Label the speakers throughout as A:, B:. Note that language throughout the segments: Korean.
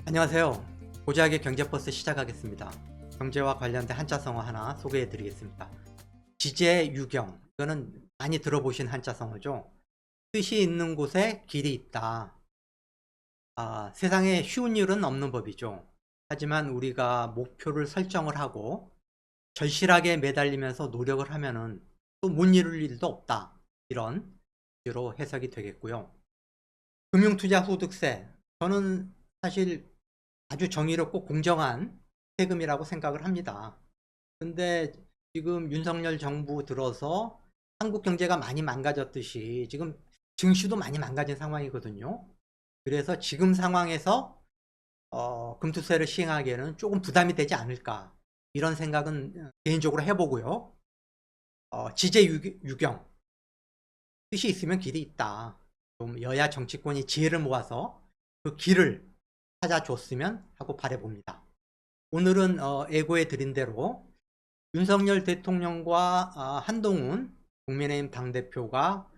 A: 안녕하세요. 고지학의 경제버스 시작하겠습니다. 경제와 관련된 한자성어 하나 소개해 드리겠습니다. 지제유경, 이거는 많이 들어보신 한자성어죠. 뜻이 있는 곳에 길이 있다. 세상에 쉬운 일은 없는 법이죠. 하지만 우리가 목표를 설정을 하고 절실하게 매달리면서 노력을 하면은 또 못 이룰 일도 없다. 이런 주로 해석이 되겠고요. 금융투자소득세, 저는 사실 아주 정의롭고 공정한 세금이라고 생각을 합니다. 근데 지금 윤석열 정부 들어서 한국 경제가 많이 망가졌듯이 지금 증시도 많이 망가진 상황이거든요. 그래서 지금 상황에서 금투세를 시행하기에는 조금 부담이 되지 않을까, 이런 생각은 개인적으로 해보고요. 지제유경, 뜻이 있으면 길이 있다. 좀 여야 정치권이 지혜를 모아서 그 길을 찾아줬으면 하고 바라봅니다. 오늘은 예고해 드린 대로 윤석열 대통령과 한동훈 국민의힘 당대표가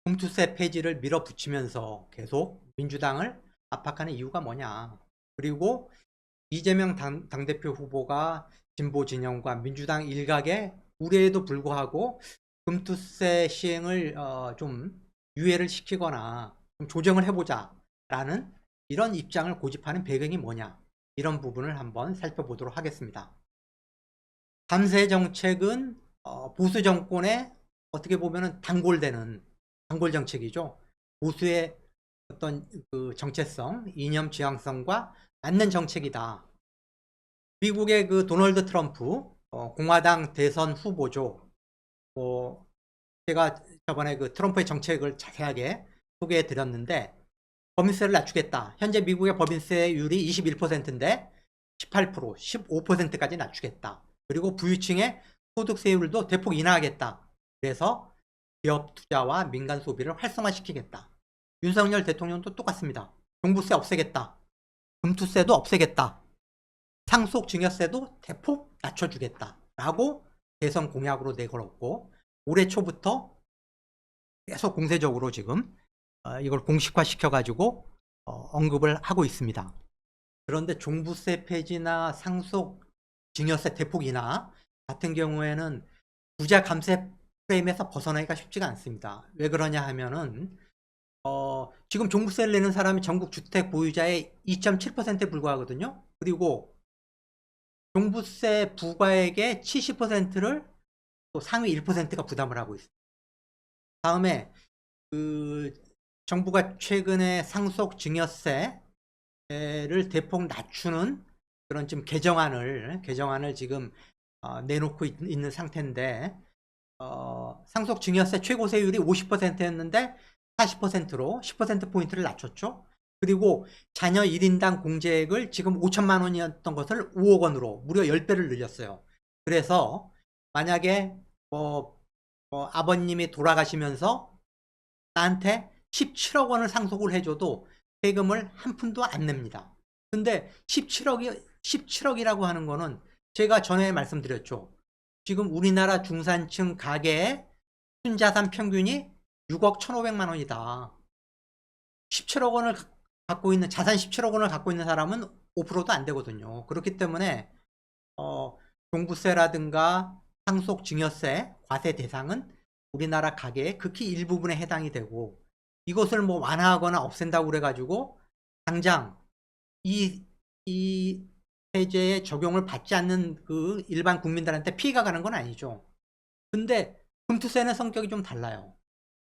A: 금투세 폐지를 밀어붙이면서 계속 민주당을 압박하는 이유가 뭐냐. 그리고 이재명 당대표 후보가 진보 진영과 민주당 일각의 우려에도 불구하고 금투세 시행을 좀 유예를 시키거나 좀 조정을 해보자 라는 이런 입장을 고집하는 배경이 뭐냐, 이런 부분을 한번 살펴보도록 하겠습니다. 감세 정책은 보수 정권의 어떻게 보면은 단골되는 단골 정책이죠. 보수의 어떤 그 정체성, 이념 지향성과 맞는 정책이다. 미국의 그 도널드 트럼프 공화당 대선 후보죠. 제가 저번에 그 트럼프의 정책을 자세하게 소개해 드렸는데, 법인세를 낮추겠다. 현재 미국의 법인세율이 21%인데 18%, 15%까지 낮추겠다. 그리고 부유층의 소득세율도 대폭 인하하겠다. 그래서 기업 투자와 민간 소비를 활성화시키겠다. 윤석열 대통령도 똑같습니다. 종부세 없애겠다. 금투세도 없애겠다. 상속증여세도 대폭 낮춰주겠다. 라고 대선 공약으로 내걸었고, 올해 초부터 계속 공세적으로 지금 이걸 공식화 시켜가지고 언급을 하고 있습니다. 그런데 종부세 폐지나 상속증여세 대폭 인하 같은 경우에는 부자 감세 프레임에서 벗어나기가 쉽지가 않습니다. 왜 그러냐 하면은 지금 종부세를 내는 사람이 전국 주택 보유자의 2.7%에 불과하거든요. 그리고 종부세 부과액의 70%를 또 상위 1%가 부담을 하고 있습니다. 다음에 그 정부가 최근에 상속증여세를 대폭 낮추는 그런 지금 개정안을 지금 내놓고 있는 상태인데, 상속증여세 최고세율이 50%였는데 40%로 10%포인트를 낮췄죠. 그리고 자녀 1인당 공제액을 지금 5천만 원이었던 것을 5억 원으로 무려 10배를 늘렸어요. 그래서 만약에 아버님이 돌아가시면서 나한테 17억 원을 상속을 해줘도 세금을 한 푼도 안 냅니다. 근데 17억이라고 하는 거는 제가 전에 말씀드렸죠. 지금 우리나라 중산층 가계의 순자산 평균이 6억 1,500만 원이다. 17억 원을 갖고 있는, 자산 17억 원을 갖고 있는 사람은 5%도 안 되거든요. 그렇기 때문에 종부세라든가 상속증여세, 과세 대상은 우리나라 가계의 극히 일부분에 해당이 되고, 이것을 뭐 완화하거나 없앤다고 그래가지고 당장 이 세제의 적용을 받지 않는 그 일반 국민들한테 피해가 가는 건 아니죠. 근데 금투세는 성격이 좀 달라요.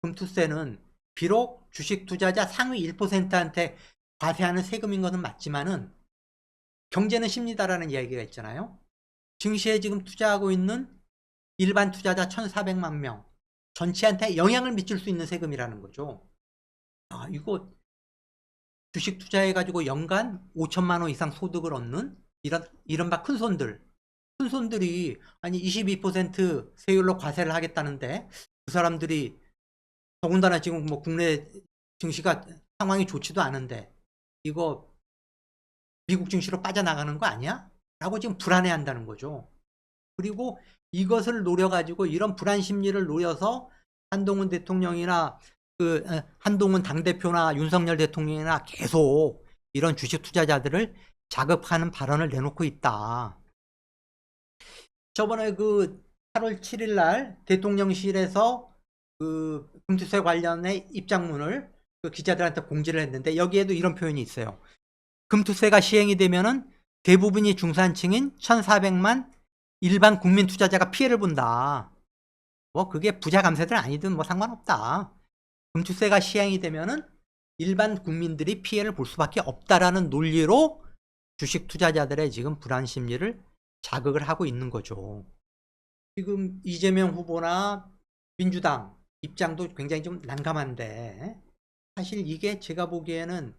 A: 금투세는 비록 주식 투자자 상위 1%한테 과세하는 세금인 것은 맞지만은 경제는 쉽니다라는 이야기가 있잖아요. 증시에 지금 투자하고 있는 일반 투자자 1,400만 명 전체한테 영향을 미칠 수 있는 세금이라는 거죠. 이거 주식 투자해가지고 연간 5천만 원 이상 소득을 얻는 이른바 큰손들이 아니 22% 세율로 과세를 하겠다는데, 그 사람들이 더군다나 지금 뭐 국내 증시가 상황이 좋지도 않은데 이거 미국 증시로 빠져나가는 거 아니야? 라고 지금 불안해한다는 거죠. 그리고 이것을 노려가지고, 이런 불안 심리를 노려서 한동훈 대통령이나 한동훈 당대표나 윤석열 대통령이나 계속 이런 주식 투자자들을 자극하는 발언을 내놓고 있다. 저번에 그 8월 7일 날 대통령실에서 그 금투세 관련의 입장문을 그 기자들한테 공지를 했는데 여기에도 이런 표현이 있어요. 금투세가 시행이 되면은 대부분이 중산층인 1,400만 일반 국민 투자자가 피해를 본다. 뭐 그게 부자 감세들 아니든 뭐 상관없다. 금투세가 시행이 되면은 일반 국민들이 피해를 볼 수밖에 없다라는 논리로 주식 투자자들의 지금 불안 심리를 자극을 하고 있는 거죠. 지금 이재명 후보나 민주당 입장도 굉장히 좀 난감한데 사실 이게 제가 보기에는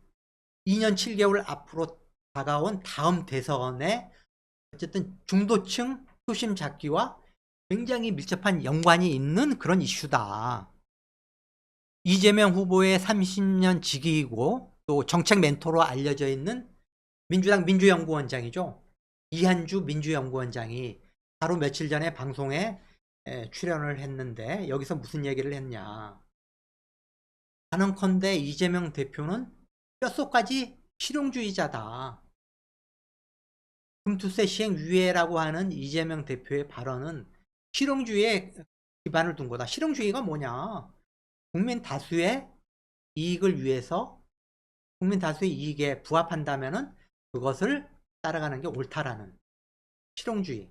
A: 2년 7개월 앞으로 다가온 다음 대선에 어쨌든 중도층 표심 잡기와 굉장히 밀접한 연관이 있는 그런 이슈다. 이재명 후보의 30년 직위이고 또 정책 멘토로 알려져 있는 민주당 민주연구원장이죠. 이한주 민주연구원장이 바로 며칠 전에 방송에 출연을 했는데 여기서 무슨 얘기를 했냐. 단언컨대 이재명 대표는 뼛속까지 실용주의자다. 금투세 시행 유예라고 하는 이재명 대표의 발언은 실용주의에 기반을 둔 거다. 실용주의가 뭐냐. 국민 다수의 이익을 위해서 국민 다수의 이익에 부합한다면은 그것을 따라가는 게 옳다라는 실용주의.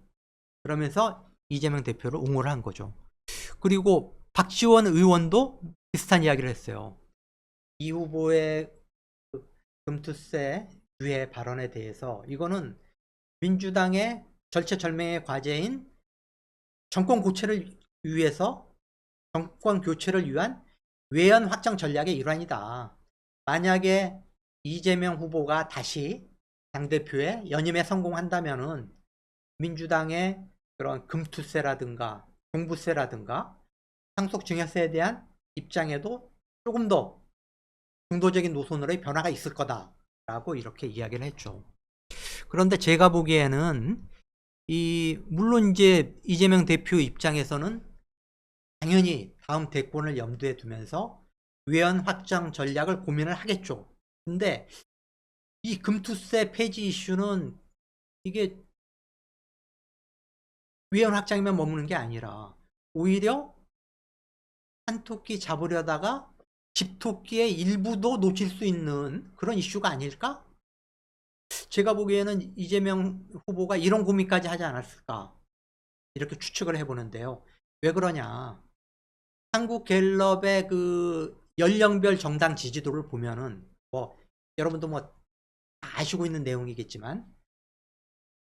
A: 그러면서 이재명 대표를 옹호를 한 거죠. 그리고 박지원 의원도 비슷한 이야기를 했어요. 이 후보의 금투세 유예 발언에 대해서 이거는 민주당의 절체절명의 과제인 정권 교체를 위해서 정권 교체를 위한 외연 확장 전략의 일환이다. 만약에 이재명 후보가 다시 당대표에 연임에 성공한다면은 민주당의 그런 금투세라든가 종부세라든가 상속증여세에 대한 입장에도 조금 더 중도적인 노선으로의 변화가 있을 거다라고 이렇게 이야기를 했죠. 그런데 제가 보기에는 물론 이제 이재명 대표 입장에서는 당연히 다음 대권을 염두에 두면서 외연 확장 전략을 고민을 하겠죠. 근데 이 금투세 폐지 이슈는 이게 외연 확장에만 머무는 게 아니라 오히려 한 토끼 잡으려다가 집토끼의 일부도 놓칠 수 있는 그런 이슈가 아닐까? 제가 보기에는 이재명 후보가 이런 고민까지 하지 않았을까 이렇게 추측을 해보는데요. 왜 그러냐. 한국갤럽의 그 연령별 정당 지지도를 보면은 뭐 여러분도 뭐 아시고 있는 내용이겠지만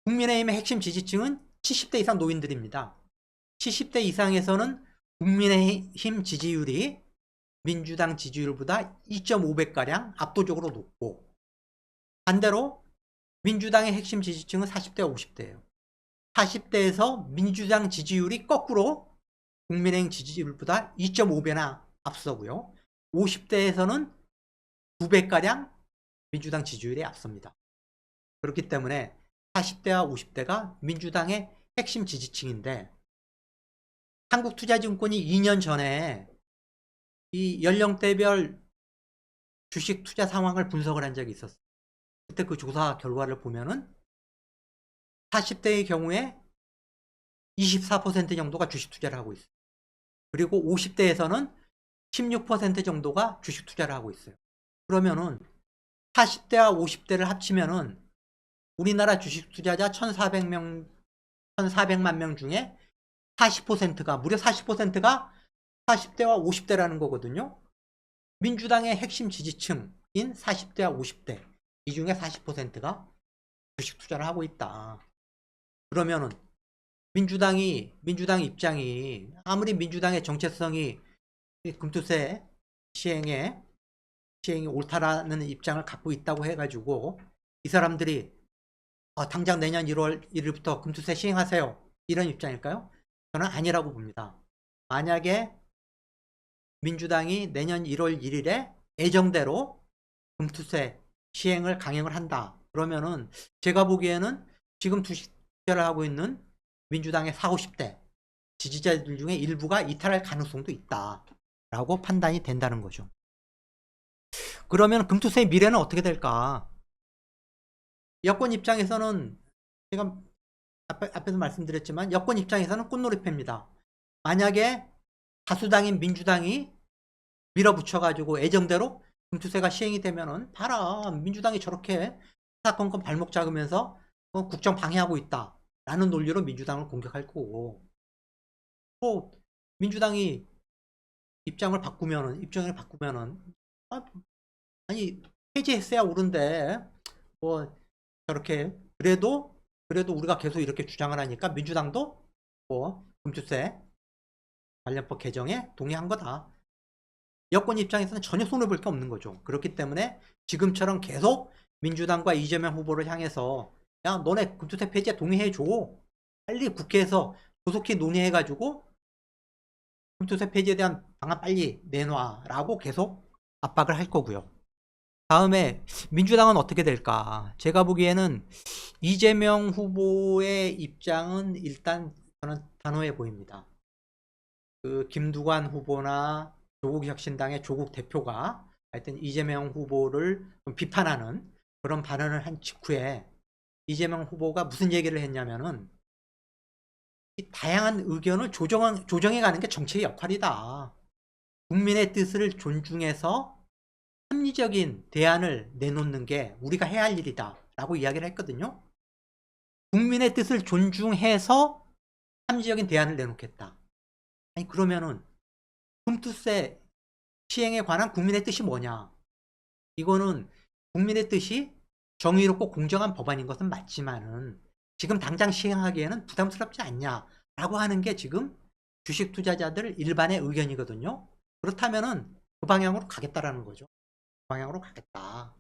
A: 국민의힘의 핵심 지지층은 70대 이상 노인들입니다. 70대 이상에서는 국민의힘 지지율이 민주당 지지율보다 2.5배가량 압도적으로 높고 반대로 민주당의 핵심 지지층은 40대와 50대예요. 40대에서 민주당 지지율이 거꾸로 국민의힘 지지율보다 2.5배나 앞서고요. 50대에서는 2배가량 민주당 지지율이 앞섭니다. 그렇기 때문에 40대와 50대가 민주당의 핵심 지지층인데 한국투자증권이 2년 전에 이 연령대별 주식 투자 상황을 분석을 한 적이 있었어요. 그때 그 조사 결과를 보면은 40대의 경우에 24% 정도가 주식 투자를 하고 있어요. 그리고 50대에서는 16% 정도가 주식 투자를 하고 있어요. 그러면은 40대와 50대를 합치면은 우리나라 주식 투자자 1,400만 명 중에 40%가 무려 40%가 40대와 50대라는 거거든요. 민주당의 핵심 지지층인 40대와 50대 이 중에 40%가 주식 투자를 하고 있다. 그러면은 민주당 입장이 아무리 민주당의 정체성이 금투세 시행이 옳다라는 입장을 갖고 있다고 해가지고 이 사람들이 당장 내년 1월 1일부터 금투세 시행하세요 이런 입장일까요? 저는 아니라고 봅니다. 만약에 민주당이 내년 1월 1일에 예정대로 금투세 시행을 강행을 한다. 그러면은 제가 보기에는 지금 주식 투자를 하고 있는 민주당의 40, 50대 지지자들 중에 일부가 이탈할 가능성도 있다라고 판단이 된다는 거죠. 그러면 금투세의 미래는 어떻게 될까? 여권 입장에서는 제가 앞에서 말씀드렸지만 여권 입장에서는 꽃놀이패입니다. 만약에 다수당인 민주당이 밀어붙여가지고 애정대로 금투세가 시행이 되면은 봐라 민주당이 저렇게 사건건 발목 잡으면서 국정 방해하고 있다 라는 논리로 민주당을 공격할 거고, 또 민주당이 입장을 바꾸면은 아니 폐지했어야 옳은데 뭐 저렇게 그래도 우리가 계속 이렇게 주장을 하니까 민주당도 뭐 금투세 관련법 개정에 동의한 거다. 여권 입장에서는 전혀 손해볼 게 없는 거죠. 그렇기 때문에 지금처럼 계속 민주당과 이재명 후보를 향해서 야 너네 금투세 폐지에 동의해줘, 빨리 국회에서 조속히 논의해가지고 금투세 폐지에 대한 방안 빨리 내놔 라고 계속 압박을 할 거고요. 다음에 민주당은 어떻게 될까? 제가 보기에는 이재명 후보의 입장은 일단 저는 단호해 보입니다. 그 김두관 후보나 조국혁신당의 조국 대표가 하여튼 이재명 후보를 좀 비판하는 그런 발언을 한 직후에 이재명 후보가 무슨 얘기를 했냐면은 이 다양한 의견을 조정해 가는 게 정치의 역할이다. 국민의 뜻을 존중해서 합리적인 대안을 내놓는 게 우리가 해야 할 일이다 라고 이야기를 했거든요. 국민의 뜻을 존중해서 합리적인 대안을 내놓겠다. 아니 그러면은 금투세 시행에 관한 국민의 뜻이 뭐냐? 이거는 국민의 뜻이 정의롭고 공정한 법안인 것은 맞지만은 지금 당장 시행하기에는 부담스럽지 않냐라고 하는 게 지금 주식 투자자들 일반의 의견이거든요. 그렇다면은 그 방향으로 가겠다라는 거죠. 그 방향으로 가겠다.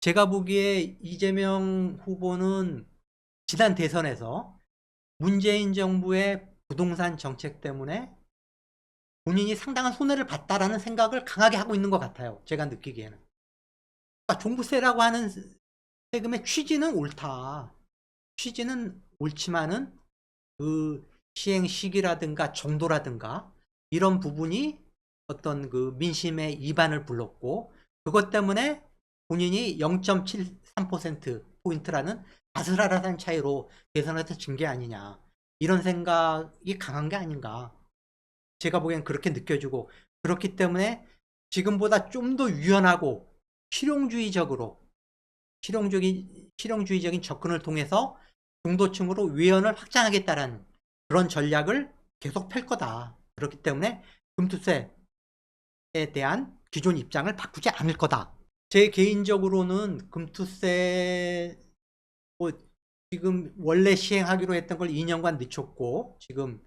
A: 제가 보기에 이재명 후보는 지난 대선에서 문재인 정부의 부동산 정책 때문에 본인이 상당한 손해를 봤다라는 생각을 강하게 하고 있는 것 같아요. 제가 느끼기에는. 그러니까 종부세라고 하는 세금의 취지는 옳다. 취지는 옳지만은 그 시행 시기라든가 정도라든가 이런 부분이 어떤 그 민심의 이반을 불렀고, 그것 때문에 본인이 0.73%포인트라는 아슬아슬한 차이로 대선에서 진 게 아니냐, 이런 생각이 강한 게 아닌가 제가 보기엔 그렇게 느껴지고, 그렇기 때문에 지금보다 좀 더 유연하고 실용주의적인 접근을 통해서 중도층으로 외연을 확장하겠다는 그런 전략을 계속 펼 거다. 그렇기 때문에 금투세에 대한 기존 입장을 바꾸지 않을 거다. 제 개인적으로는 금투세 뭐 지금 원래 시행하기로 했던 걸 2년간 늦췄고 지금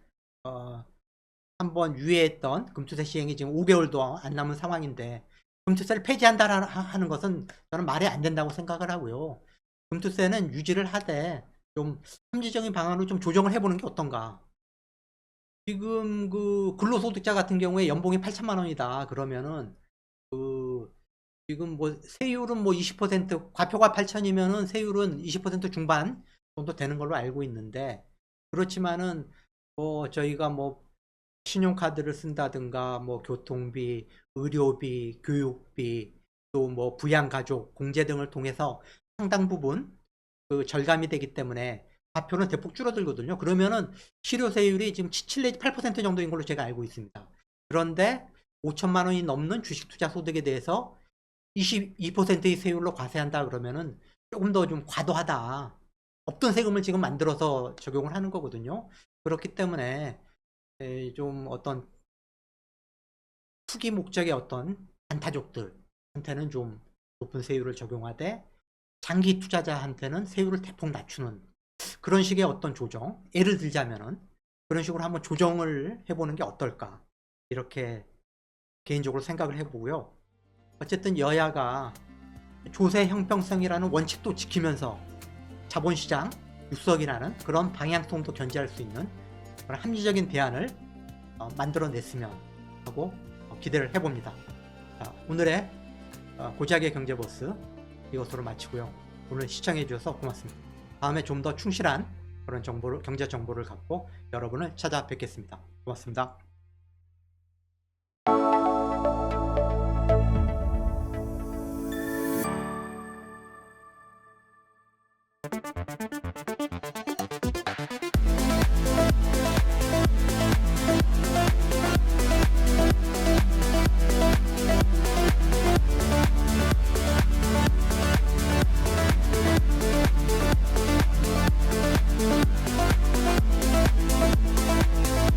A: 한번 유예했던 금투세 시행이 지금 5개월도 안 남은 상황인데 금투세를 폐지한다 하는 것은 저는 말이 안 된다고 생각을 하고요. 금투세는 유지를 하되 좀 합리적인 방안으로 좀 조정을 해보는 게 어떤가. 지금 그 근로소득자 같은 경우에 연봉이 8천만 원이다 그러면은 그 지금 뭐 세율은 뭐 20% 과표가 8천이면은 세율은 20% 중반 정도 되는 걸로 알고 있는데, 그렇지만은 뭐 저희가 뭐 신용카드를 쓴다든가 뭐 교통비, 의료비, 교육비, 또 뭐 부양가족, 공제 등을 통해서 상당 부분 그 절감이 되기 때문에 과표는 대폭 줄어들거든요. 그러면은 실효세율이 지금 7 내지 8% 정도인 걸로 제가 알고 있습니다. 그런데 5천만 원이 넘는 주식투자 소득에 대해서 22%의 세율로 과세한다 그러면은 조금 더 좀 과도하다. 없던 세금을 지금 만들어서 적용을 하는 거거든요. 그렇기 때문에 좀 어떤 투기 목적의 어떤 단타족들한테는 좀 높은 세율을 적용하되 장기 투자자한테는 세율을 대폭 낮추는 그런 식의 어떤 조정, 예를 들자면은 그런 식으로 한번 조정을 해보는 게 어떨까, 이렇게 개인적으로 생각을 해보고요. 어쨌든 여야가 조세 형평성이라는 원칙도 지키면서 자본시장 육석이라는 그런 방향성도 견지할 수 있는 그런 합리적인 대안을 만들어냈으면 하고 기대를 해봅니다. 자, 오늘의 고작의 경제버스 이것으로 마치고요. 오늘 시청해 주셔서 고맙습니다. 다음에 좀 더 충실한 그런 정보를, 경제 정보를 갖고 여러분을 찾아뵙겠습니다. 고맙습니다.